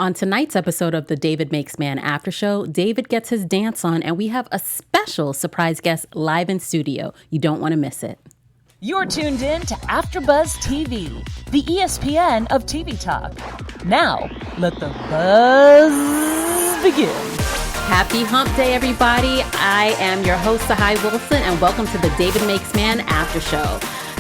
On tonight's episode of the David Makes Man After Show, David gets his dance on, and we have a special surprise guest live in studio. You don't want to miss it. You're tuned in to AfterBuzz TV, the ESPN of TV talk. Now, let the buzz begin. Happy Hump Day, everybody. I am your host, Tsahai Wilson, and welcome to the David Makes Man After Show.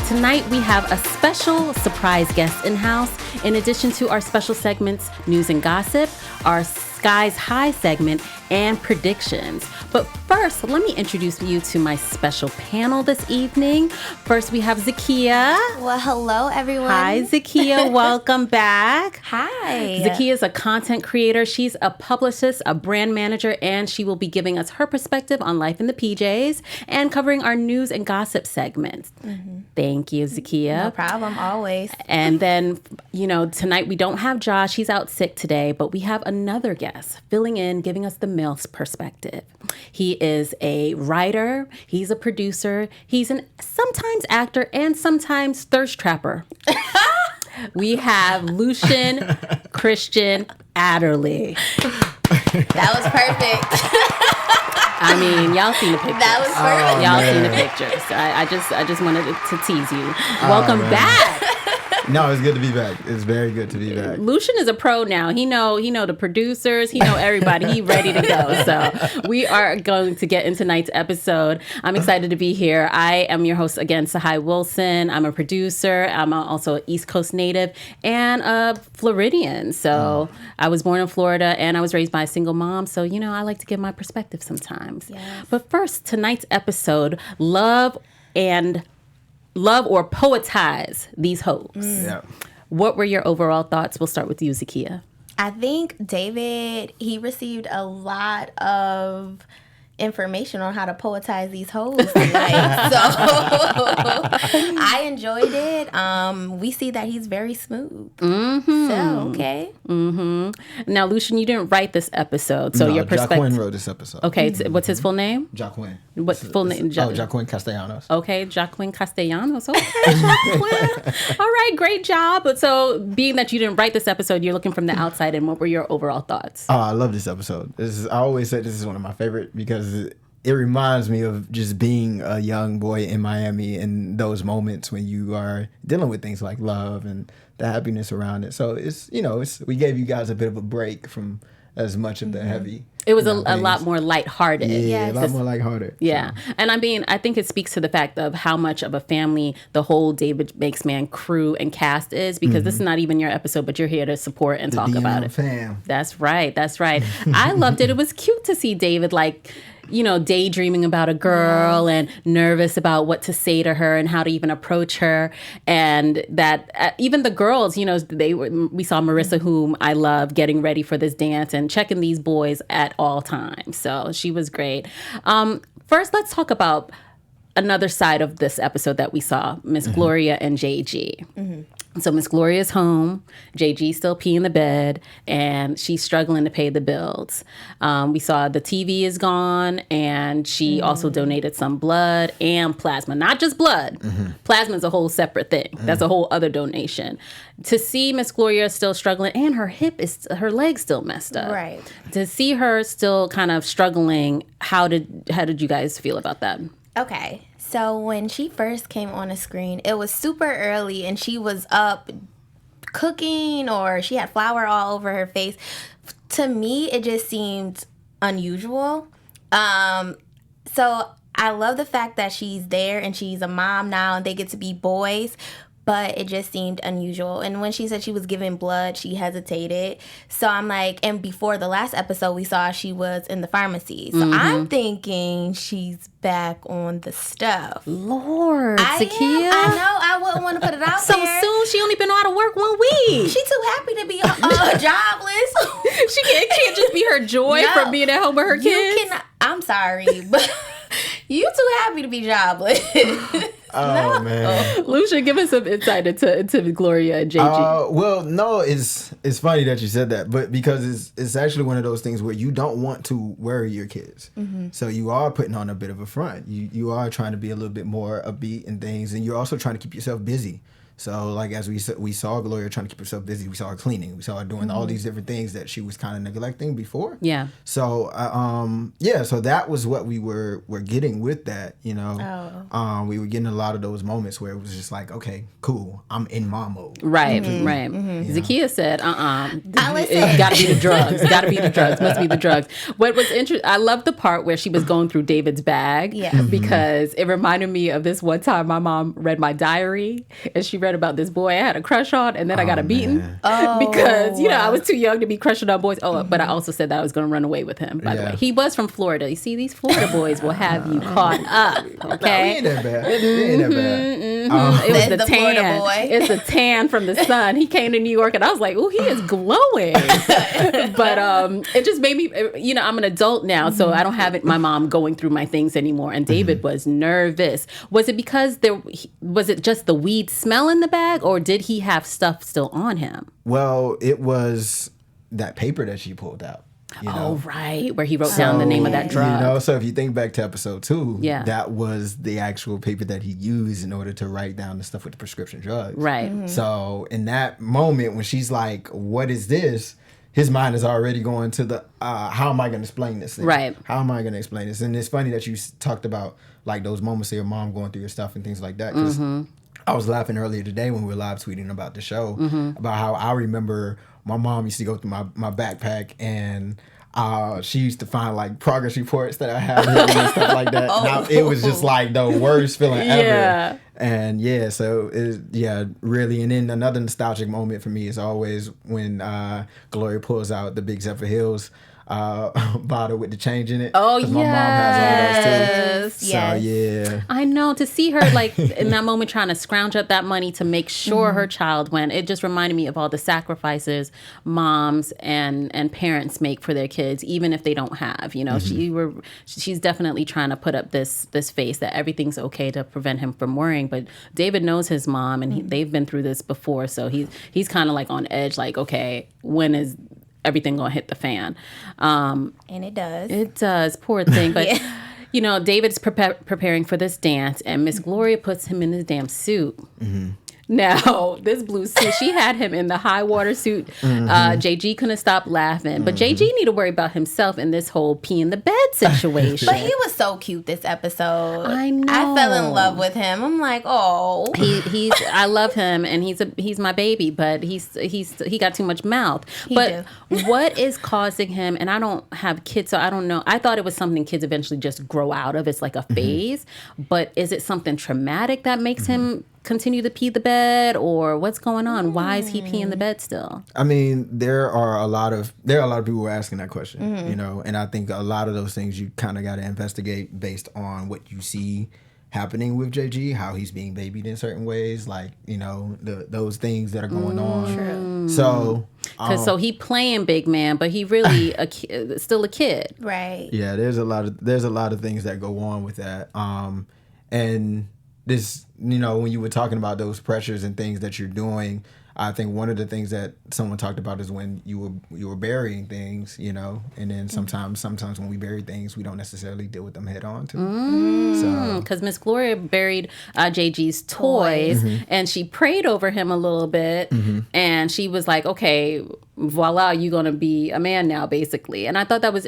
Tonight, we have a special surprise guest in-house. In addition to our special segments, News and Gossip, our Skies High segment, and predictions. But first, let me introduce you to my special panel this evening. First, we have Zakiyyah. Well, hello, everyone. Hi, Zakiyyah. Welcome back. Hi. Zakiyyah is a content creator. She's a publicist, a brand manager, and she will be giving us her perspective on life in the PJs and covering our news and gossip segments. Mm-hmm. Thank you, Zakiyyah. No problem, always. And then, tonight we don't have Josh. He's out sick today, but we have another guest filling in, giving us the male's perspective. He is a writer. He's a producer. He's an sometimes actor and sometimes thirst trapper. We have Lucien Christian Adderly. That was perfect. I mean, y'all seen the pictures. That was perfect. Y'all seen the pictures. I just wanted to tease you. Welcome back. No, it's good to be back. It's very good to be back. Lucien is a pro now. He know the producers. He know everybody. He ready to go. So we are going to get into tonight's episode. I'm excited to be here. I am your host again, Tsahai Wilson. I'm a producer. I'm also an East Coast native and a Floridian. So I was born in Florida and I was raised by a single mom. So, I like to give my perspective sometimes. Yes. But first, tonight's episode, Love or Poetize These Hoes. Yeah. What were your overall thoughts? We'll start with you, Zakiyyah. I think David, he received a lot of information on how to poetize these hoes tonight. So I enjoyed it. We see that he's very smooth. Mm-hmm. So, okay. Mm-hmm. Now, Lucien, you didn't write this episode, so your perspective. Jacqueline wrote this episode. Okay, what's his full name? Jacqueline. What's full name? Jacqueline Castellanos. Okay, Jacqueline Castellanos. Okay, Jacqueline. All right, great job. But so, being that you didn't write this episode, you're looking from the outside in. What were your overall thoughts? Oh, I love this episode. I always said this is one of my favorite because it reminds me of just being a young boy in Miami and those moments when you are dealing with things like love and the happiness around it. So we gave you guys a bit of a break from as much of the heavy. It was a lot more lighthearted. Yeah, a lot more lighthearted. Yeah. So. And I think it speaks to the fact of how much of a family the whole David Makes Man crew and cast is, because this is not even your episode, but you're here to support and talk about it. Fam. That's right. I loved it. It was cute to see David daydreaming about a girl and nervous about what to say to her and how to even approach her. And that even the girls, we saw Marissa, whom I love, getting ready for this dance and checking these boys at all times. So she was great. First, let's talk about another side of this episode that we saw, Miss Gloria and JG. Mm-hmm. So Miss Gloria's home, JG's still peeing the bed, and she's struggling to pay the bills. We saw the TV is gone, and she also donated some blood and plasma. Not just blood. Mm-hmm. Plasma is a whole separate thing. Mm-hmm. That's a whole other donation. To see Miss Gloria still struggling, and her leg's still messed up. Right. To see her still kind of struggling, how did you guys feel about that? Okay. So when she first came on the screen, it was super early and she was up cooking or she had flour all over her face. To me, it just seemed unusual. So I love the fact that she's there and she's a mom now and they get to be boys. But it just seemed unusual. And when she said she was giving blood, she hesitated. So I'm like, and before the last episode, we saw she was in the pharmacy. So I'm thinking she's back on the stuff. Lord, Zakiyyah. I know. I wouldn't want to put it out so there. Soon? She only been out of work 1 week. She's too happy to be jobless. She can't just be her joy from being at home with her kids. I'm sorry, but you too happy to be jobless. Oh, no. Man. Lucien, give us some insight into Gloria and JG. Well, no, it's funny that you said that, but because it's actually one of those things where you don't want to worry your kids. Mm-hmm. So you are putting on a bit of a front. You are trying to be a little bit more upbeat and things, and you're also trying to keep yourself busy. So like as we saw Gloria trying to keep herself busy, we saw her cleaning, we saw her doing all these different things that she was kind of neglecting before. Yeah. So so that was what we were getting with that, you know. We were getting a lot of those moments where it was just like, okay, cool, I'm in mom mode. Right, right. Zakiyyah said, it's got to be the drugs. Got to be the drugs. Must be the drugs. What was interesting, I love the part where she was going through David's bag because it reminded me of this one time my mom read my diary and she read about this boy I had a crush on, and then I got a beating because, you know, I was too young to be crushing on boys. But I also said that I was going to run away with him, by the way. He was from Florida. You see, these Florida boys will have you caught up, okay? No, he ain't that bad. He ain't that bad. It was the Florida tan. boy. It's the tan from the sun. He came to New York, and I was like, "Ooh, he is glowing." But it just made me, you know, I'm an adult now, so I don't have my mom going through my things anymore. And David was nervous. Was it because was it just the weed smell in the bag, or did he have stuff still on him? Well, it was that paper that she pulled out. You know? Oh, right. Where he wrote down the name of that drug. You know, so if you think back to episode 2, Yeah. that was the actual paper that he used in order to write down the stuff with the prescription drugs. Right. So in that moment when she's like, what is this? His mind is already going to the, how am I going to explain this thing? Right. How am I going to explain this? And it's funny that you talked about like those moments of your mom going through your stuff and things like that. Because I was laughing earlier today when we were live tweeting about the show about how I remember my mom used to go through my backpack and she used to find like progress reports that I had and stuff like that. It was just like the worst feeling ever. And so really. And then another nostalgic moment for me is always when Gloria pulls out the Big Zephyr Hills bottle with the change in it. Oh, yes. My mom has all those too. Yes. So, yeah. I know, to see her like in that moment trying to scrounge up that money to make sure her child went, it just reminded me of all the sacrifices moms and parents make for their kids, even if they don't have, you know. She's definitely trying to put up this face that everything's okay to prevent him from worrying. But David knows his mom, and they've been through this before, so he's kind of like on edge, like, okay, when is everything gonna hit the fan? And it does. It does, poor thing. But you know, David's preparing for this dance, and Miss Gloria puts him in his damn suit. Now, this blue suit, she had him in the high water suit. JG couldn't stop laughing. But JG need to worry about himself in this whole pee in the bed situation. But he was so cute this episode. I know. I fell in love with him. I'm like, oh. I love him, and he's my baby, but he got too much mouth. What is causing him, and I don't have kids, so I don't know. I thought it was something kids eventually just grow out of. It's like a phase. But is it something traumatic that makes him continue to pee the bed, or what's going on? Why is he peeing the bed still? I mean, there are a lot of people who are asking that question, you know, and I think a lot of those things you kind of got to investigate based on what you see happening with JG, how he's being babied in certain ways, like, you know, those things that are going on. True. So, so he playing big man, but he really still a kid, Right. Yeah, there's a lot of things that go on with that, and this, you know, when you were talking about those pressures and things that you're doing, I think one of the things that someone talked about is when you were burying things, you know, and then sometimes when we bury things, we don't necessarily deal with them head on too. Because Miss Gloria buried JG's toys, and she prayed over him a little bit, and she was like, okay, voila, you're gonna be a man now, basically. And I thought that was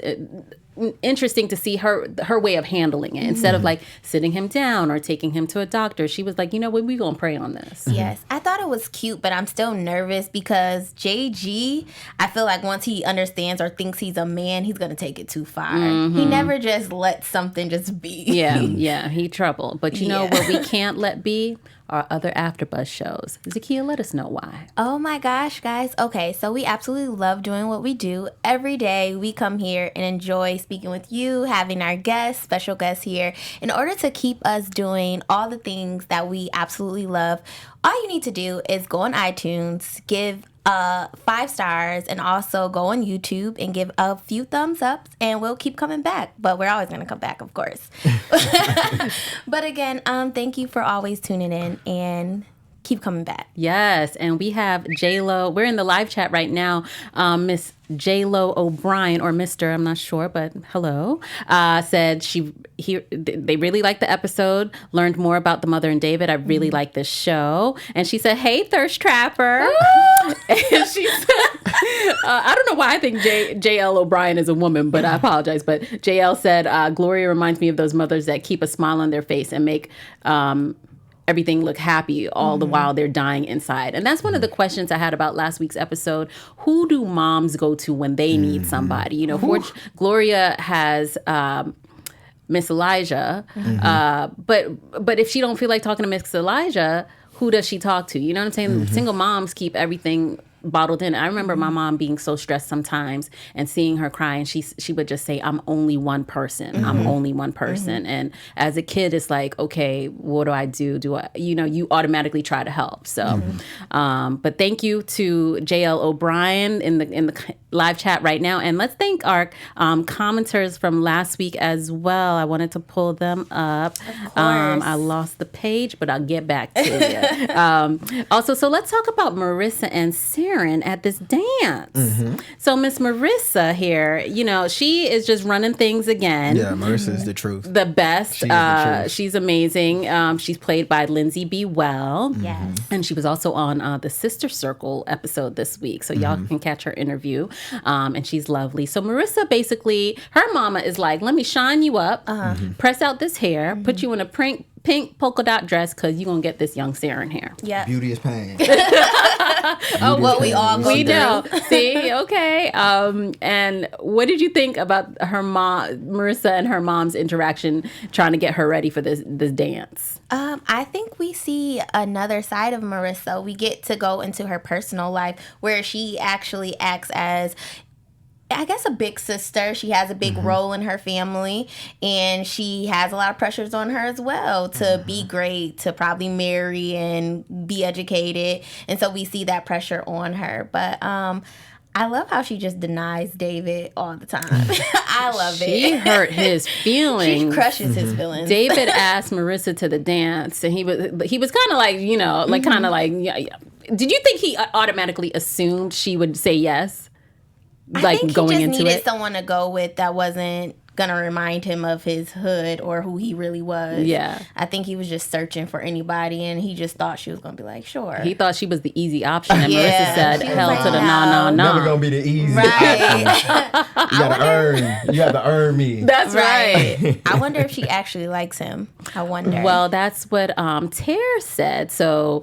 interesting to see her way of handling it. Instead of like sitting him down or taking him to a doctor, she was like, you know what, we gonna pray on this. Yes, I thought it was cute, but I'm still nervous because JG, I feel like once he understands or thinks he's a man, he's gonna take it too far. He never just lets something just be. Yeah, he trouble. But you know what we can't let be? Our other AfterBuzz shows. Zakiyyah, let us know why. Oh my gosh, guys. Okay, so we absolutely love doing what we do. Every day we come here and enjoy speaking with you, having our guests, special guests here. In order to keep us doing all the things that we absolutely love, all you need to do is go on iTunes, give 5 stars, and also go on YouTube and give a few thumbs up, and we'll keep coming back. But we're always going to come back, of course. But again, thank you for always tuning in, and keep coming back. Yes, and we have J-Lo. We're in the live chat right now. Miss J-Lo O'Brien, or Mr., I'm not sure, but hello, said they really liked the episode, learned more about the mother and David. I really like this show. And she said, hey, Thirst Trapper. And she said, I don't know why I think JL O'Brien is a woman, but I apologize. But JL said, Gloria reminds me of those mothers that keep a smile on their face and make everything look happy all the while they're dying inside. And that's one of the questions I had about last week's episode. Who do moms go to when they need somebody? You know, Gloria has Miss Elijah, but if she don't feel like talking to Miss Elijah, who does she talk to? You know what I'm saying? Single moms keep everything bottled in. I remember my mom being so stressed sometimes and seeing her cry, and she would just say, I'm only one person. I'm only one person. And as a kid, it's like, okay, what do I do? You automatically try to help. So, but thank you to JL O'Brien in the live chat right now. And let's thank our commenters from last week as well. I wanted to pull them up. Of course. I lost the page, but I'll get back to you. Also, so let's talk about Marissa and Sarin at this dance. So Miss Marissa here, you know, she is just running things again. Yeah, Marissa is the truth. The best. She is the truth. She's amazing. She's played by Lindsay B. Well. Yes. And she was also on the Sister Circle episode this week. So y'all can catch her interview. And she's lovely. So Marissa, basically, her mama is like, let me shine you up, press out this hair, put you in a pink polka dot dress, because you're going to get this young Sarin hair. Yeah. Beauty is pain. What we all go We through. know. See, okay. And what did you think about her mom, Marissa, and her mom's interaction trying to get her ready for this dance? I think we see another side of Marissa. We get to go into her personal life where she actually acts as, I guess, a big sister. She has a big role in her family, and she has a lot of pressures on her as well to be great, to probably marry and be educated. And so we see that pressure on her. But I love how she just denies David all the time. I love it. She hurt his feelings. She crushes his feelings. David asked Marissa to the dance, and he was kind of like, you know, like kind of like, yeah. Did you think he automatically assumed she would say yes? I think he just needed someone to go with that wasn't gonna remind him of his hood or who he really was. Yeah. I think he was just searching for anybody, and he just thought she was gonna be like, sure. He thought she was the easy option, and Yeah. Marissa said, She was hell like, to the no. no. Never gonna be the easy Right. option. You gotta earn. You gotta earn me. That's right. I wonder if she actually likes him. I wonder. Well, that's what Terra said. So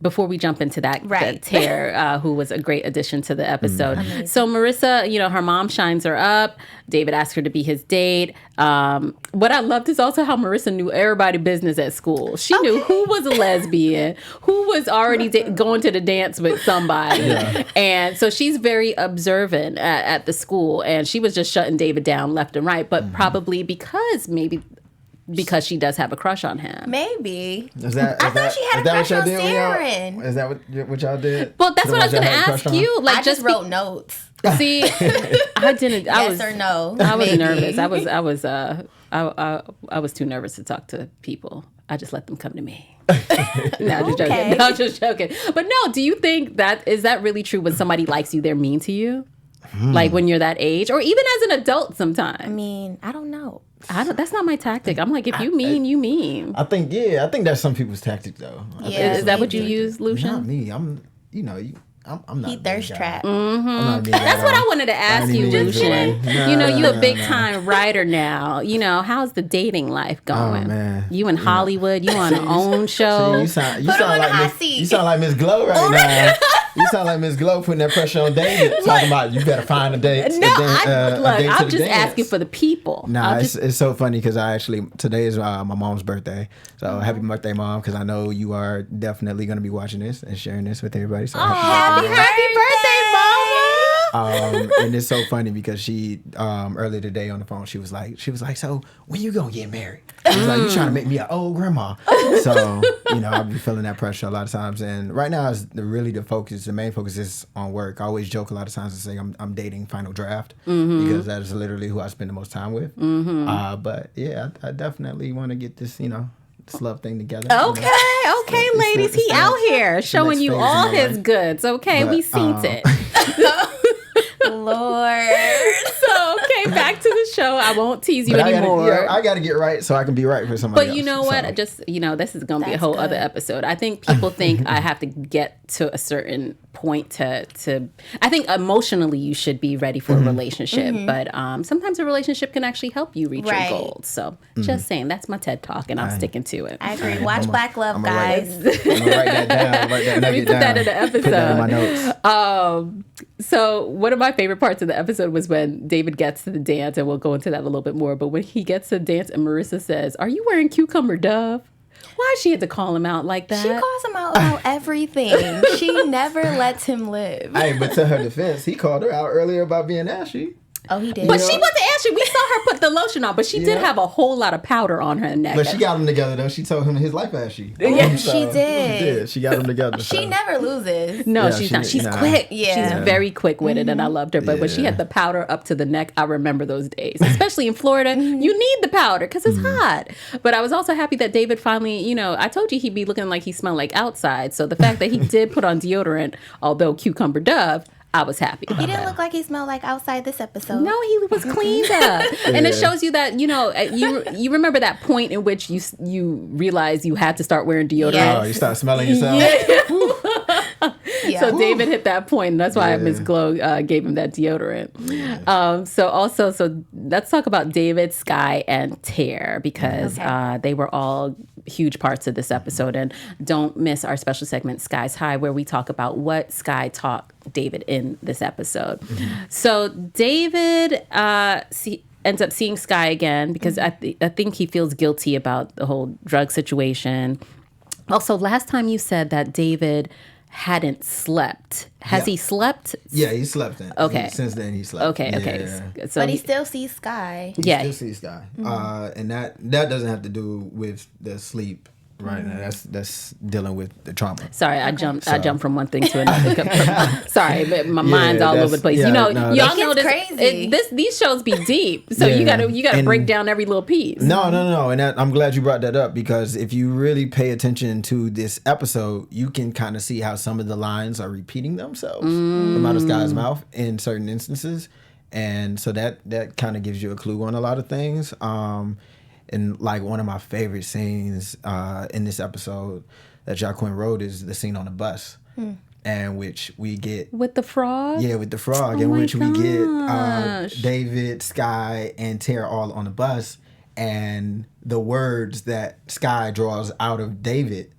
before we jump into that, Right. Terra, who was a great addition to the episode. So Marissa, you know, her mom shines her up. David asked her to be his date. What I loved is also how Marissa knew everybody's business at school. She knew who was a lesbian, who was already going to the dance with somebody. Yeah. And so she's very observant at the school. And she was just shutting David down left and right, but probably because she does have a crush on him. Maybe. I thought she had a crush on Sarin. Is that what y'all did? Well, that's what I was going to ask you. Like, I just wrote notes. See, I didn't. Yes or no? I was Maybe. nervous. I was too nervous to talk to people. I just let them come to me. No, just joking. No, just joking. But no, do you think is that really true? When somebody likes you, they're mean to you, like when you're that age, or even as an adult sometimes? I mean, I don't know. That's not my tactic. I'm like, if you mean, you mean. I think that's some people's tactic though. Yeah. Is that what you use, Lucien? Not me. I'm not. He thirst trap. I'm not a mean guy That's at what all. I wanted to ask you, Lucien. You know, you a big time writer now. You know, how's the dating life going? Oh, man. You in Hollywood? You on your own show? You sound like Miss Glow right now. You sound like Miss Glow putting that pressure on David, talking about you better find a date. No, I'm just dance. asking for the people. Nah, it's so funny because today is my mom's birthday. So happy birthday, Mom, because I know you are definitely going to be watching this and sharing this with everybody. So Happy birthday, Mama! And it's so funny because she earlier today on the phone she was like, so when you gonna get married? She was like, you trying to make me an old grandma? So I'll be feeling that pressure a lot of times. And right now is the main focus is on work. I always joke a lot of times and say I'm dating Final Draft because that is literally who I spend the most time with. But yeah, I definitely want to get this this love thing together. Okay. Okay, ladies, he out here showing you all his goods. Okay, we seen it. Lord. So, okay, back to the show. I won't tease you anymore. I got to get right so I can be right for somebody But you know what? Just, this is going to be a whole other episode. I think people think I have to get to a certain point to I think emotionally you should be ready for a relationship. But sometimes a relationship can actually help you reach your goals. So, just saying, that's my TED Talk, and I'm sticking to it. I agree. Watch Black Love, guys. I'm going to write that down. Let me put that in the episode. Put that in my notes. So one of my favorite parts of the episode was when David gets to the dance, and we'll go into that a little bit more. But when he gets to the dance and Marissa says, "Are you wearing cucumber dove?" Why she had to call him out like that? She calls him out about everything. She never lets him live. Hey, but to her defense, he called her out earlier about being ashy. Oh, he did. But she wasn't ashy. We saw her put the lotion on, but she did have a whole lot of powder on her neck. But she got them together, though. She told him his life ashy. Yeah, she did. She got them together. She never loses. No, she's not. She's quick. Yeah. She's very quick-witted, and I loved her. But when she had the powder up to the neck, I remember those days. Especially in Florida, you need the powder because it's hot. But I was also happy that David finally, I told you he'd be looking like he smelled like outside. So the fact that he did put on deodorant, although cucumber dove, I was happy. He didn't look like he smelled like outside this episode. No, he was cleaned up. And it shows you that, you remember that point in which you realize you had to start wearing deodorant. Yes. Oh, you start smelling yourself? Yeah. So David hit that point, and that's why Miss Glow gave him that deodorant. So let's talk about David, Sky, and Terra, because they were all huge parts of this episode. And don't miss our special segment, Sky's High, where we talk about what Sky taught David in this episode. So David ends up seeing Sky again because I think he feels guilty about the whole drug situation. Also, last time you said that David hadn't slept. Has he slept? Yeah, he slept in. Okay. Since then, he slept. Okay. Yeah. So but he still sees Sky. He still sees Sky. And that doesn't have to do with the sleep. Right now, that's dealing with the trauma. Sorry, I jumped from one thing to another. Sorry, but my mind's all over the place. Y'all know this. Crazy. These shows be deep, so you gotta break down every little piece. No, and I'm glad you brought that up, because if you really pay attention to this episode, you can kind of see how some of the lines are repeating themselves from out of Sky's mouth in certain instances, and so that kind of gives you a clue on a lot of things. And like one of my favorite scenes in this episode that Jacqueline wrote is the scene on the bus, and which we get with the frog. Yeah, with the frog, in which we get David, Sky, and Terra all on the bus, and the words that Sky draws out of David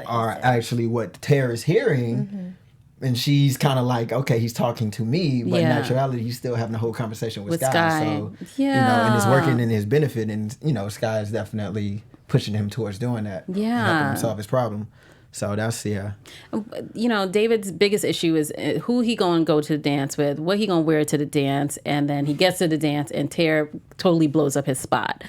are actually what Terra's hearing. And she's kind of like, okay, he's talking to me, but in actuality, he's still having a whole conversation with Sky. So, and it's working in his benefit. And, Sky is definitely pushing him towards doing that. Yeah. Helping him solve his problem. So that's, David's biggest issue is who he going to go to the dance with, what he going to wear to the dance. And then he gets to the dance and Terra totally blows up his spot.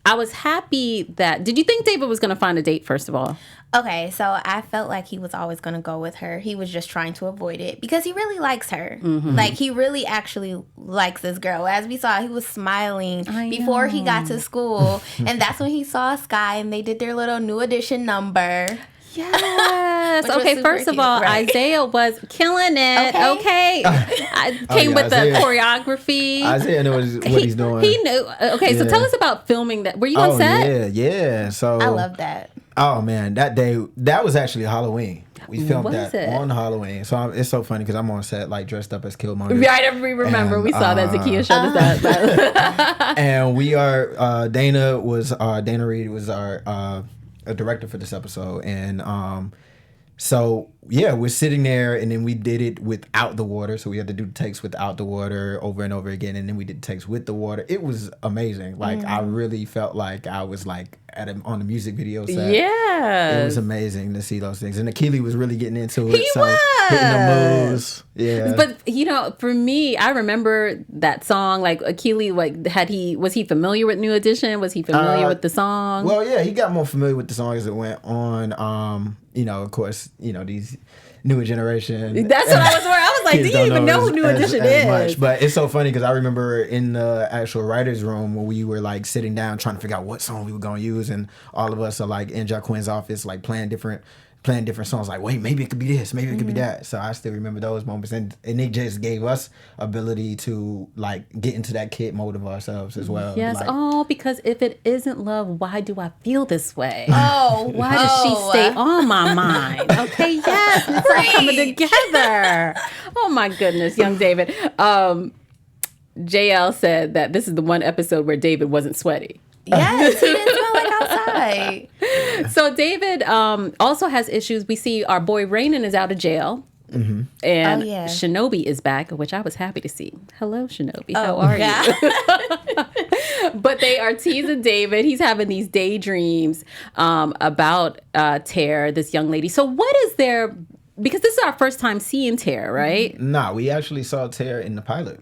I was happy that... Did you think David was going to find a date, first of all? Okay, so I felt like he was always going to go with her. He was just trying to avoid it because he really likes her. Like, he really actually likes this girl. As we saw, he was smiling before he got to school. And that's when he saw Sky and they did their little new edition number. Yes. Okay, first of all, Isaiah was killing it. Okay. I came with the choreography. Isaiah knows what he's doing. He knew. Okay, so tell us about filming that. Were you on set? Yeah. So I love that. Oh, man. That day, that was actually Halloween. We filmed on Halloween. So it's so funny because I'm on set, like, dressed up as Killmonger. Right, we remember. We saw that. Zakiyyah showed us that. And we are, Dana Reed was our a director for this episode, and so we're sitting there, and then we did it without the water, so we had to do the takes without the water over and over again, and then we did the takes with the water. It was amazing. Like I really felt like I was like on the music video set. Yeah, it was amazing to see those things, and Keely was really getting into it. He was hitting the moves. Yeah, but for me, I remember that song. Like Keely, was he familiar with New Edition? Was he familiar with the song? Well, yeah, he got more familiar with the song as it went on. Of course, these newer generation. That's what I was worried. I was like, do you even know who New Edition is? Much. But it's so funny because I remember in the actual writer's room when we were like sitting down trying to figure out what song we were going to use, and all of us are like in Jaquin's office like playing different songs, like, wait, maybe it could be this, maybe it could be that. So I still remember those moments, and it just gave us ability to like get into that kid mode of ourselves as well. Yes. Like, because if it isn't love, why do I feel this way? Why does she stay on my mind? Okay, yes, it's all coming together. Oh my goodness, young David. JL said that this is the one episode where David wasn't sweaty. Yes, he didn't smell like outside. So David also has issues. We see our boy Rainan is out of jail. Mm-hmm. And Shinobi is back, which I was happy to see. Hello, Shinobi. How are you? But they are teasing David. He's having these daydreams about Terra, this young lady. So what is there? Because this is our first time seeing Terra, right? Nah, we actually saw Terra in the pilot.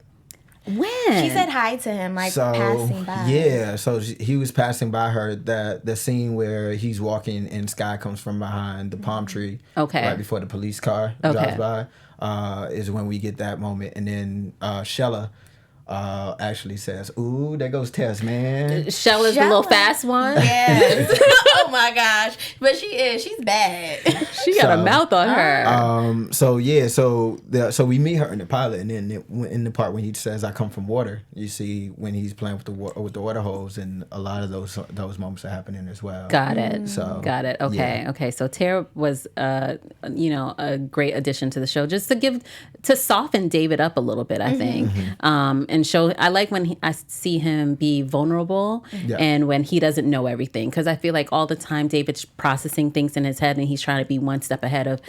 When? She said hi to him, like passing by. Yeah, so he was passing by her. The scene where he's walking and Sky comes from behind the palm tree, right before the police car drives by, is when we get that moment. And then Shella actually says, "Ooh, there goes Tess, man." Shella's the little fast one. Yes. Oh my gosh, but she's bad. She got a mouth on her. So we meet her in the pilot, and then in the part when he says, "I come from water," you see when he's playing with the water hose, and a lot of those moments are happening as well. Got it. Okay. So Terra was a great addition to the show, just to soften David up a little bit, I think. And show, I like when I see him be vulnerable and when he doesn't know everything, because I feel like all the time David's processing things in his head and he's trying to be one step ahead of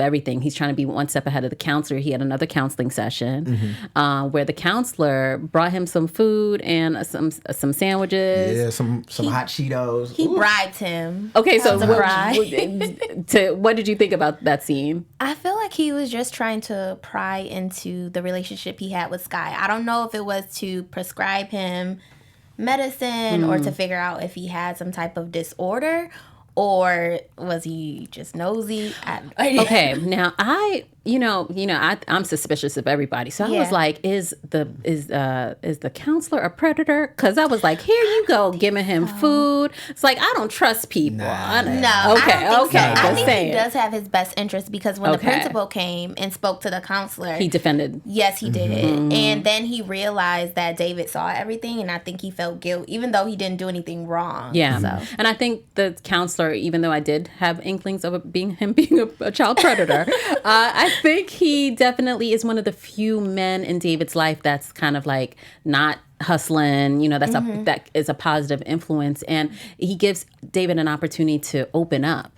everything. He's trying to be one step ahead of the counselor. He had another counseling session where the counselor brought him some food and some sandwiches. Yeah, some hot Cheetos. He bribed him. Okay, so what did you think about that scene? I feel like he was just trying to pry into the relationship he had with Sky. I don't know if it was to prescribe him medicine or to figure out if he had some type of disorder, or was he just nosy? Okay, now I'm suspicious of everybody, so I was like, is the counselor a predator? Because I was like, here you go, giving him food. It's like, I don't trust people. Okay. I think he does have his best interest, because when the principal came and spoke to the counselor, he defended. Yes, he did. And then he realized that David saw everything, and I think he felt guilt, even though he didn't do anything wrong. Yeah. So. And I think the counselor, even though I did have inklings of him being a child predator, I think he definitely is one of the few men in David's life that's kind of like not hustling, that is a positive influence, and he gives David an opportunity to open up.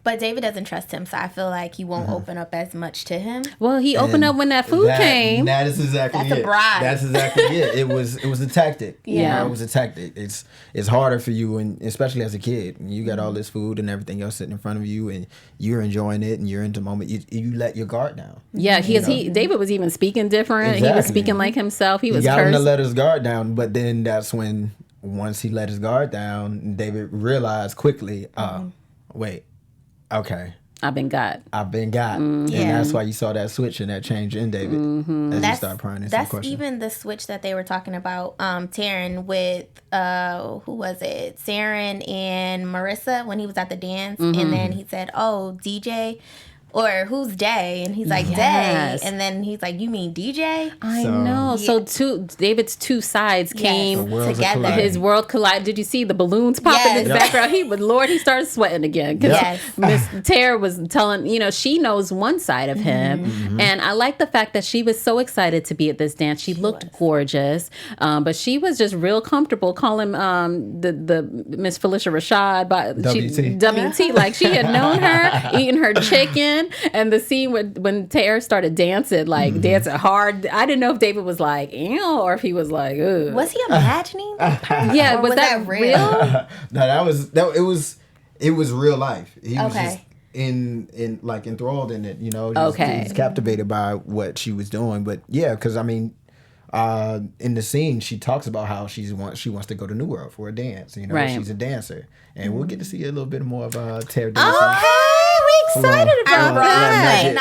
But David doesn't trust him, so I feel like he won't open up as much to him. Well, he opened up when that food came. That is exactly it. That's a bribe. That's exactly it. It was a tactic. Yeah. It was a tactic. It's harder for you, and especially as a kid, you got all this food and everything else sitting in front of you, and you're enjoying it, and you're into the moment. You let your guard down. Yeah, David was even speaking different. Exactly. He was speaking like himself. He got him to let his guard down, but then that's when, once he let his guard down, David realized quickly, wait, okay. I've been got. Mm-hmm. And that's why you saw that switch and that change in David as you start prying into some questions. That's even the switch that they were talking about, Taryn with, who was it? Sarin and Marissa, when he was at the dance. And then he said, "Oh, DJ." Or who's Day? And he's like, Day. And then he's like, you mean DJ? I know. Yeah. So David's two sides came together. His world collided. Did you see the balloons popping in the background? He started sweating again. Yes. Miss Terra was telling, she knows one side of him. And I like the fact that she was so excited to be at this dance. She looked gorgeous. But she was just real comfortable calling the Miss Felicia Rashad by WT. Like she had known her, eating her chicken. And the scene when Terra started dancing, dancing hard, I didn't know if David was like, ew, or if he was like, ugh. Was he imagining? Yeah, was that real? No, it was real life. He was just enthralled in it, He's captivated by what she was doing. But yeah, because in the scene, she talks about how she wants to go to New World for a dance. She's a dancer, and we'll get to see a little bit more of Terra dancing. Okay. excited about that.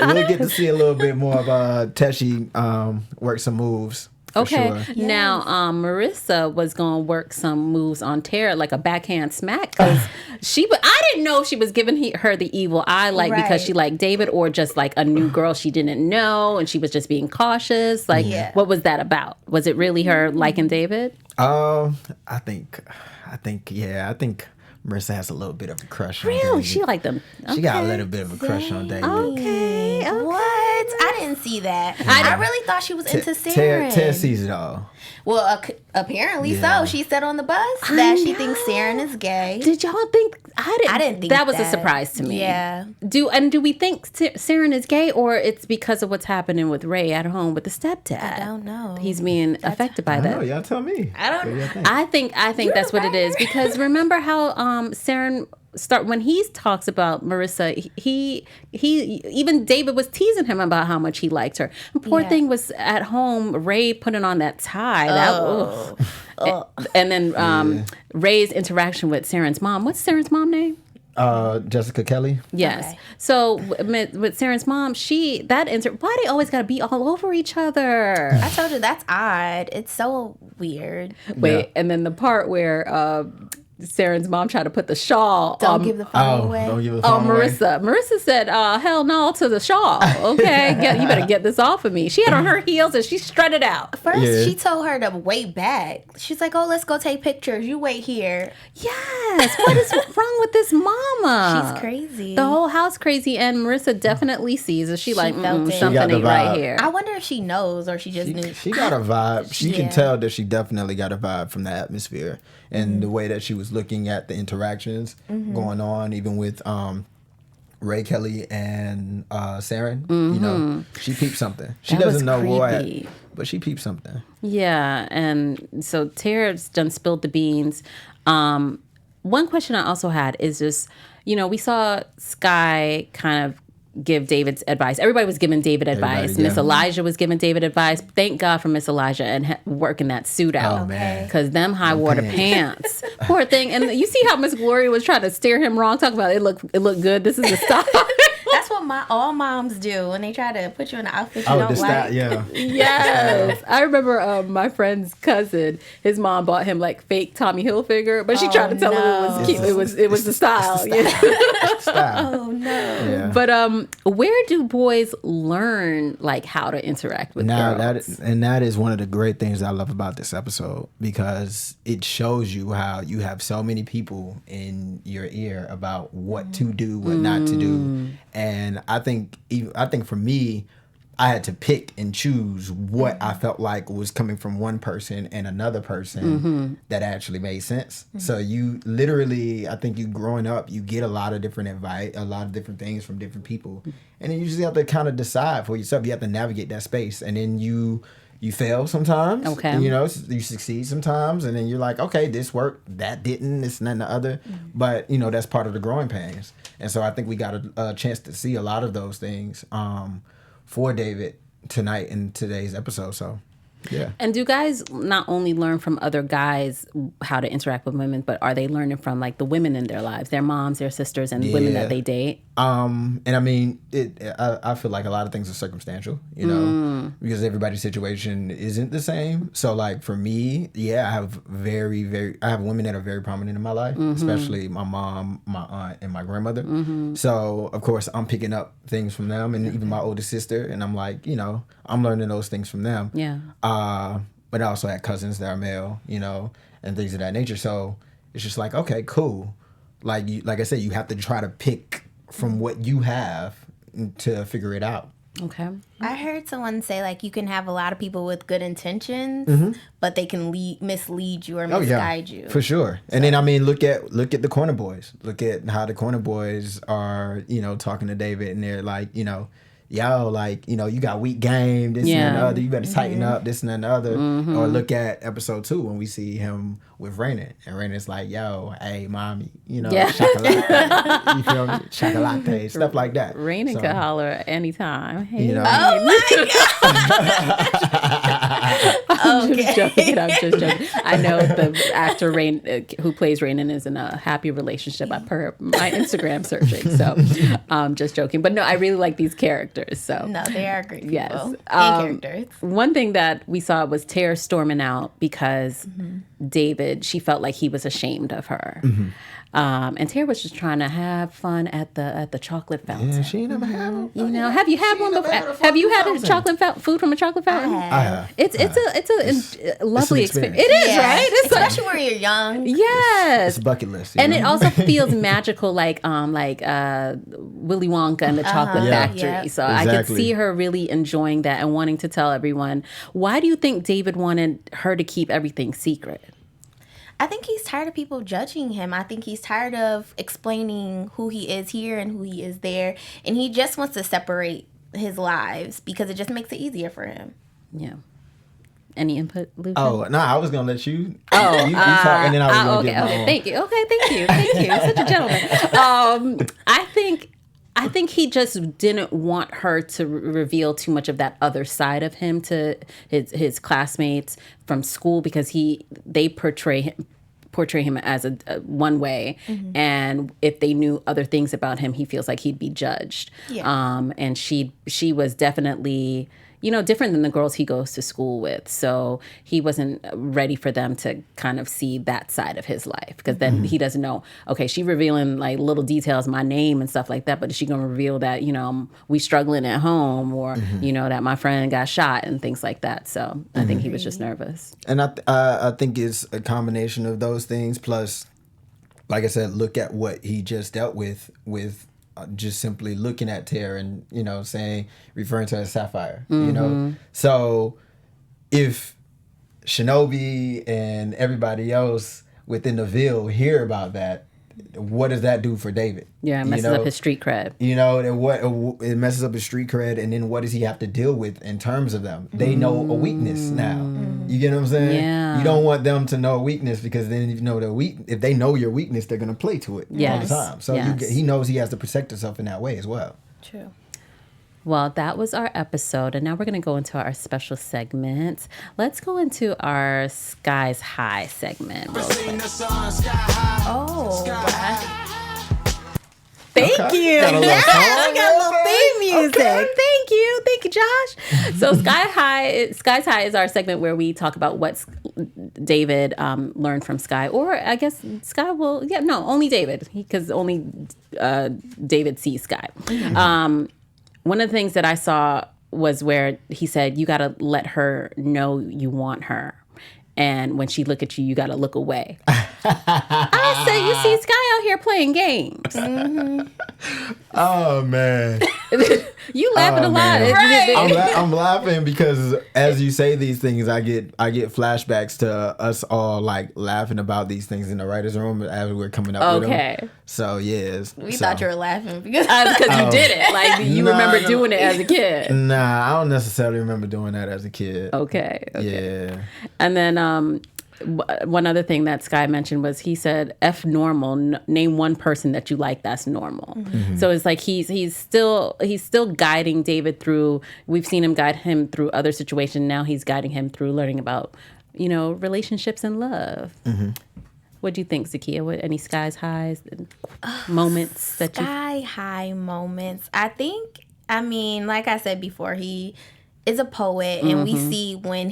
We'll get to see a little bit more of Teshi work some moves. Okay. Sure. Now, Marissa was going to work some moves on Terra, like a backhand smack. Because I didn't know if she was giving her the evil eye, because she liked David, or just like a new girl she didn't know, and she was just being cautious. Like, what was that about? Was it really her liking David? I think Marissa has a little bit of a crush on David. Really? She liked them. She got a little bit of a crush on David. Okay. What? I didn't see that. I really thought she was into Sarin. Terra sees it all. Well, apparently so. She said on the bus that she thinks Sarin is gay. Did y'all think? I didn't think that was a that. surprise to me. Yeah. Do we think Sarin is gay, or it's because of what's happening with Ray at home with the stepdad? I don't know. He's being affected by that. I know. Y'all tell me. I don't. I think that's what it is, because remember how Sarin when he talks about Marissa, he even David was teasing him about how much he liked her. And poor thing was at home, Ray putting on that tie. And then Ray's interaction with Sarin's mom. What's Sarin's mom name? Jessica Kelly. Yes. Okay. So with Sarin's mom, why they always got to be all over each other? I told you that's odd. It's so weird. Wait, and then the part where Sarin's mom tried to put the shawl. Don't give the phone away. Don't give the phone away. Marissa. Marissa said, hell no to the shawl. Okay, you better get this off of me. She had on her heels and she strutted out. First, she told her to wait back. She's like, oh, let's go take pictures. You wait here. Yes. What is wrong with this mama? She's crazy. The whole house crazy, and Marissa definitely sees it. She like, felt it. something ain't right here. I wonder if she knows or she just knew. She got a vibe. You can tell that she definitely got a vibe from the atmosphere and the way that she was looking at the interactions going on, even with Ray Kelly and Sarin. You know, she peeped something. She doesn't know what, but she peeped something. Yeah, and so Terra's done spilled the beans. One question I also had is just, we saw Sky kind of give David's advice. Everybody was giving David advice. Miss Elijah was giving David advice. Thank God for Miss Elijah and working that suit out. Oh, man. Because them high water pants. Poor thing. And you see how Miss Gloria was trying to steer him wrong, talking about it looked good. This is the style. That's what all moms do when they try to put you in an outfit you don't like. Yes. I remember my friend's cousin, his mom bought him like fake Tommy Hilfiger, but she tried to tell him it was cute. It was the style. Oh no. Yeah. But where do boys learn like how to interact with girls? That is one of the great things I love about this episode, because it shows you how you have so many people in your ear about what to do, what not to do. And I think for me, I had to pick and choose what I felt like was coming from one person and another person that actually made sense. So you literally, I think you growing up, you get a lot of different advice, a lot of different things from different people. And then you just have to kind of decide for yourself. You have to navigate that space. And then you fail sometimes. Okay. And, you succeed sometimes. And then you're like, okay, this worked, that didn't, this and that and the other. But, that's part of the growing pains. And so I think we got a chance to see a lot of those things for David tonight in today's episode. So, yeah. And do guys not only learn from other guys how to interact with women, but are they learning from like the women in their lives, their moms, their sisters, and women that they date? And I mean, I feel like a lot of things are circumstantial, because everybody's situation isn't the same. So like for me, I have I have women that are very prominent in my life, especially my mom, my aunt, and my grandmother. So of course I'm picking up things from them, and even my older sister, and I'm like, I'm learning those things from them. Yeah. But I also had cousins that are male, and things of that nature. So it's just like, okay, cool. Like I said, you have to try to pick from what you have to figure it out. Okay. I heard someone say like you can have a lot of people with good intentions, but they can mislead you or misguide you. For sure. So. And then I mean, look at the corner boys. Look at how the corner boys are, talking to David, and they're like, yo, like, you got weak game, this and the other. You better tighten up, this and the other. Or look at episode 2 when we see him with Rainan. And Rainan's like, yo, hey, mommy, chocolate. You feel me? Chocolate, stuff like that. Rainan could holler anytime. Hey, Oh, my God. I'm just joking. I'm just joking. I know the actor who plays Rainan is in a happy relationship. I per my Instagram searching. So, just joking. But no, I really like these characters. So No, they are great people. yes, And characters. one thing that we saw was Terra storming out because David. She felt like he was ashamed of her. And Terra was just trying to have fun at the chocolate fountain. Yeah, she ain't never had one. You know, have you had one before? Have you had food from a chocolate fountain? I have. It's a lovely experience. It is, Yeah. right? It's Especially when you're young. yes. It's bucket list. And it also feels magical, like Willy Wonka and the Chocolate Yeah. Factory. Yeah. So I could Exactly. see her really enjoying that and wanting to tell everyone. Why do you think David wanted her to keep everything secret? I think he's tired of people judging him. I think he's tired of explaining who he is here and who he is there. And he just wants to separate his lives because it just makes it easier for him. Yeah. Any input, Lucien? Oh, no, I was going to let you. Oh, you talk, and then I was going to okay, get my okay. own. Thank you. Okay, thank you. Such a gentleman. I think he just didn't want her to reveal too much of that other side of him to his classmates from school because they portray him as a one way, and if they knew other things about him, he feels like he'd be judged. Yeah. And she was definitely, different than the girls he goes to school with. So he wasn't ready for them to kind of see that side of his life because then he doesn't know, okay, she revealing like little details, my name and stuff like that, but is she going to reveal that, we struggling at home or, that my friend got shot and things like that. So I think he was just nervous. And I think it's a combination of those things. Plus, like I said, look at what he just dealt with just simply looking at Terra and, referring to her as Sapphire, So if Shinobi and everybody else within the Ville hear about that, what does that do for David? Yeah, it messes up his street cred. And what it messes up his street cred, and then what does he have to deal with in terms of them? They know a weakness now. You get what I'm saying? Yeah. You don't want them to know a weakness because then if they know your weakness, they're gonna play to it all the time. So he knows he has to protect himself in that way as well. True. Well, that was our episode, and now we're going to go into our special segment. Let's go into our Skies High segment real quick. Oh, Thank you. Got a little song I got a little theme music. Okay. Thank you, Josh. So Skies High is our segment where we talk about what David learned from Sky, or I guess Sky will. Yeah, no, only David, because only David sees Sky. One of the things that I saw was where he said, you got to let her know you want her. And when she look at you, you got to look away. I said, you see Sky out here playing games. Oh man. You laughing a lot. man. Right. I'm laughing because as you say these things, I get flashbacks to us all like laughing about these things in the writers' room as we're coming up with them. So yes, we thought you were laughing because you did it. Like you remember doing it as a kid. Nah, I don't necessarily remember doing that as a kid. Okay. Yeah. And then one other thing that Sky mentioned was he said, F normal, name one person that you like that's normal. So it's like he's still guiding David through, we've seen him guide him through other situations. Now he's guiding him through learning about, relationships and love. What do you think, Zakiyyah? What any Skies Highs moments that Sky High moments? I mean, like I said before, he is a poet, and we see when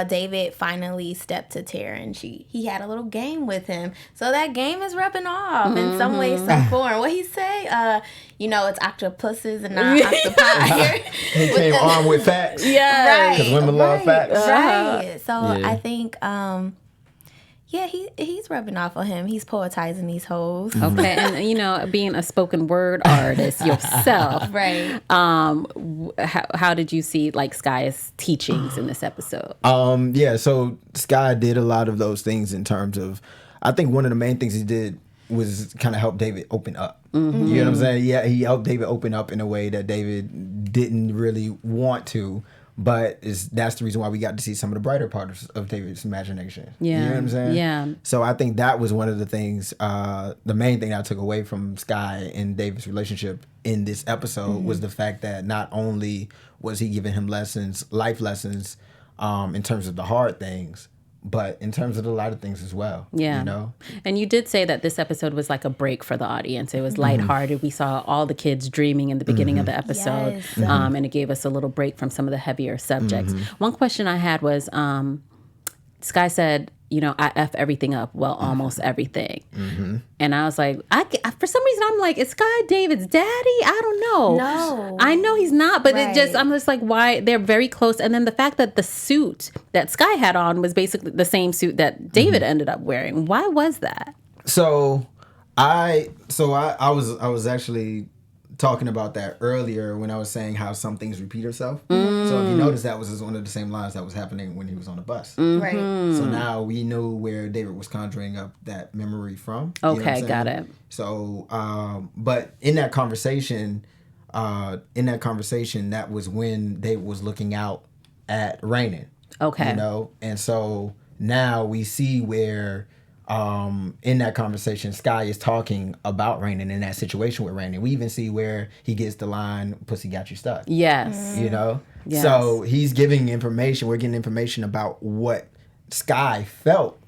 David finally stepped to Terra and he had a little game with him. So that game is rubbing off in some way, some form. What he say? It's octopuses and not octopi. He came armed with facts. Yeah. Right. Because women love facts. Right. So Yeah. I think he's rubbing off on him. He's poetizing these hoes. Okay, and being a spoken word artist yourself, Right. How did you see like Sky's teachings in this episode? So Sky did a lot of those things in terms of, I think one of the main things he did was kind of help David open up. You know what I'm saying? Yeah, he helped David open up in a way that David didn't really want to. But that's the reason why we got to see some of the brighter parts of David's imagination. Yeah. You know what I'm saying? Yeah. So I think that was one of the things, the main thing I took away from Sky and David's relationship in this episode was the fact that not only was he giving him life lessons, in terms of the hard things, but in terms of the lighter things as well. Yeah. You know? And you did say that this episode was like a break for the audience. It was lighthearted. We saw all the kids dreaming in the beginning of the episode. Yes. And it gave us a little break from some of the heavier subjects. One question I had was, Sky said, you know, I F everything up. Well, almost everything. And I was like, for some reason, I'm like, is Sky David's daddy? I don't know. No. I know he's not, but Right. I'm just like, why? They're very close. And then the fact that the suit that Sky had on was basically the same suit that David ended up wearing. Why was that? So I was actually talking about that earlier when I was saying how some things repeat herself. So if you notice, that was just one of the same lines that was happening when he was on the bus. Right. So now we know where David was conjuring up that memory from. You know what I'm Okay, saying? got it. So, but in that conversation, that was when David was looking out at Rainan. Okay. You know, and so now we see where in that conversation, Sky is talking about Rainan in that situation with Rainan. We even see where he gets the line, "Pussy got you stuck." Yes. You know? Yes. So he's giving information. We're getting information about what Sky felt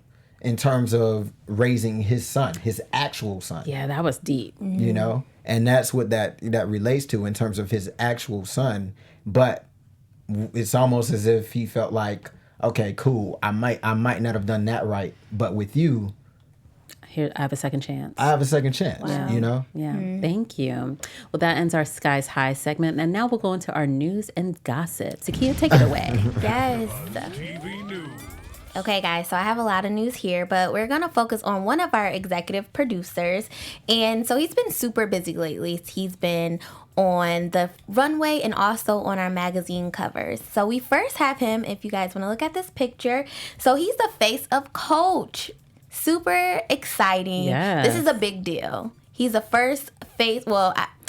in terms of raising his son, his actual son. Yeah, that was deep. You know? And that's what that relates to in terms of his actual son. But it's almost as if he felt like, okay, cool, I might not have done that right, but with you, Here, I have a second chance. I have a second chance. You know? Yeah, thank you. Well, that ends our Sky's High segment, and now we'll go into our news and gossip. Zakiyyah, take it away. Yes. Okay, guys, so I have a lot of news here, but we're going to focus on one of our executive producers. And so he's been super busy lately. He's been on the runway and also on our magazine covers. So we first have him, if you guys want to look at this picture. So he's the face of Coach. Super exciting. Yes. This is a big deal. He's the first face,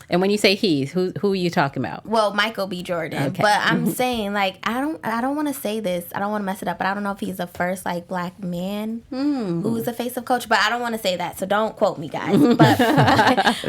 And when you say he, who are you talking about? Michael B. Jordan. Okay. But I'm saying, like, I don't want to say this. I don't want to mess it up, but I don't know if he's the first, like, black man who's the face of Coach. But I don't want to say that, so don't quote me, guys. But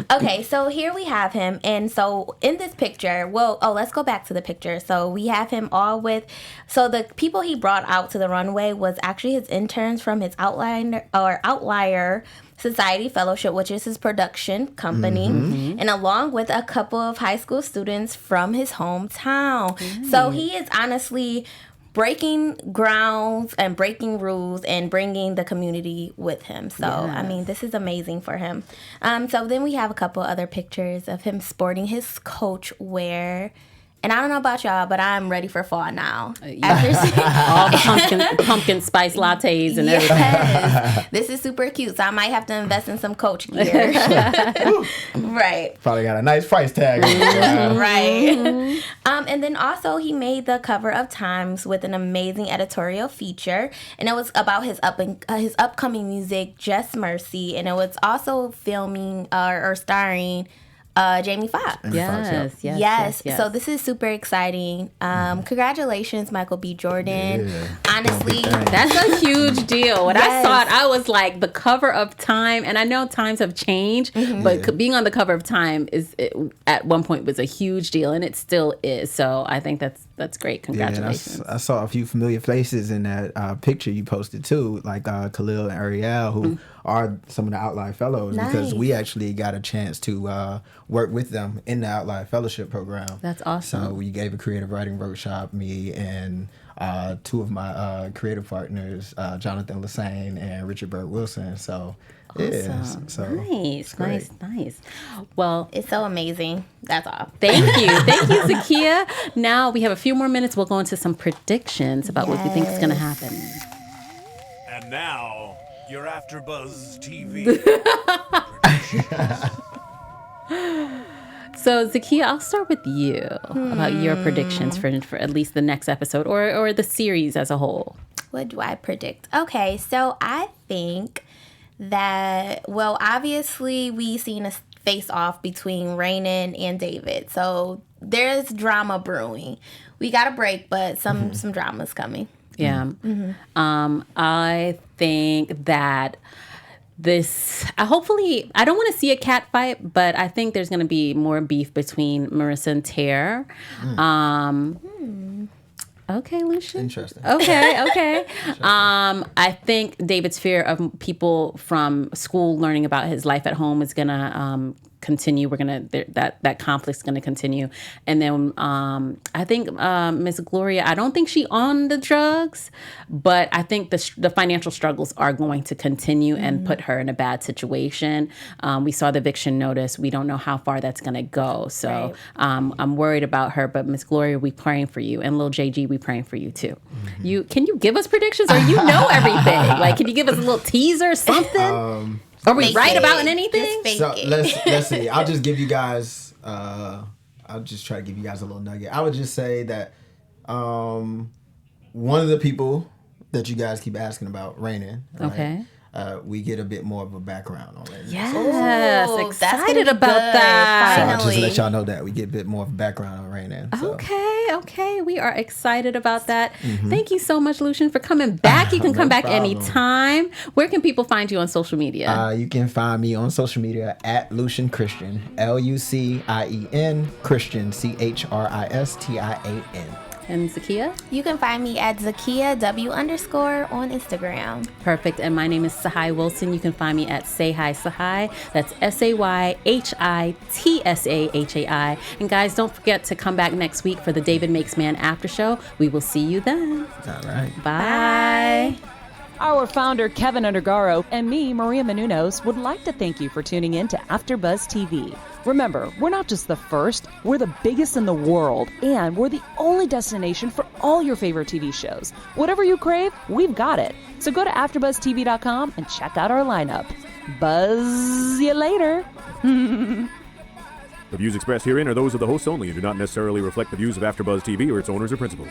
okay, so here we have him. And so in this picture, let's go back to the picture. So we have him all with, so the people he brought out to the runway was actually his interns from his Outlier Society Fellowship, which is his production company, and along with a couple of high school students from his hometown. So he is honestly breaking grounds and breaking rules and bringing the community with him. So, I mean, this is amazing for him. So then we have a couple other pictures of him sporting his Coach wear. And I don't know about y'all, but I'm ready for fall now. After All the pumpkin spice lattes and everything. Yes. This is super cute, so I might have to invest in some Coach gear. Right. Probably got a nice price tag. Right. And then also he made the cover of Times with an amazing editorial feature, and it was about his upcoming music, Just Mercy, and it was also filming or starring Jamie Foxx. Yes. So this is super exciting. Congratulations, Michael B. Jordan. Yeah. Honestly, That's a huge deal. When I Yes. saw it, I was like, the cover of Time, and I know times have changed, but being on the cover of Time at one point was a huge deal, and it still is. So I think that's great. Congratulations. I saw a few familiar faces in that picture you posted too, like Khalil and Ariel, who are some of the Outlier Fellows, because we actually got a chance to work with them in the Outlier Fellowship program. That's awesome. So we gave a creative writing workshop, me and two of my creative partners, Jonathan Lassane and Richard Bird Wilson. So yeah, so Nice. Well, it's so amazing. That's all. thank you, Zakiyyah. Now we have a few more minutes. We'll go into some predictions about what we think is going to happen. And now, your AfterBuzz TV. So, Zakiyyah, I'll start with you about your predictions for at least the next episode or the series as a whole. What do I predict? Okay, so I think that, obviously we've seen a face-off between Rainan and David. So there's drama brewing. We got a break, but some drama's coming. Yeah. I think that I don't want to see a cat fight, but I think there's going to be more beef between Marissa and Terra. Okay, Lucien. Interesting. Okay. I think David's fear of people from school learning about his life at home is gonna continue. We're gonna that conflict's gonna continue, and then I think Miss Gloria. I don't think she on the drugs, but I think the financial struggles are going to continue and put her in a bad situation. We saw the eviction notice. We don't know how far that's gonna go, so I'm worried about her. But Miss Gloria, we praying for you, and Lil JG, we praying for you too. Can you give us predictions, or you know everything? Like, can you give us a little teaser, something? Are we right about anything? So let's see. I'll just give you guys. I'll just try to give you guys a little nugget. I would just say that one of the people that you guys keep asking about, Rainan. Right? Okay. We get a bit more of a background on Rainan. Yes, Ooh, excited that's about good. that. So I'll Finally. just let y'all know that we get a bit more of a background on Rainan. So. Okay. We are excited about that. Thank you so much, Lucien, for coming back. You can come back problem. anytime. Where can people find you on social media? You can find me on social media at Lucien Christian, LUCIEN Christian, CHRISTIAN. And Zakiyyah? You can find me at Zakiyyah W_ on Instagram. Perfect. And my name is Tsahai Wilson. You can find me at Say Hi Tsahai. That's SAYHITSAHAI. And guys, don't forget to come back next week for the David Makes Man after show. We will see you then. All right. Bye. Our founder, Keven Undergaro, and me, Maria Menounos, would like to thank you for tuning in to AfterBuzz TV. Remember, we're not just the first, we're the biggest in the world, and we're the only destination for all your favorite TV shows. Whatever you crave, we've got it. So go to AfterBuzzTV.com and check out our lineup. Buzz you later. The views expressed herein are those of the hosts only and do not necessarily reflect the views of AfterBuzz TV or its owners or principals.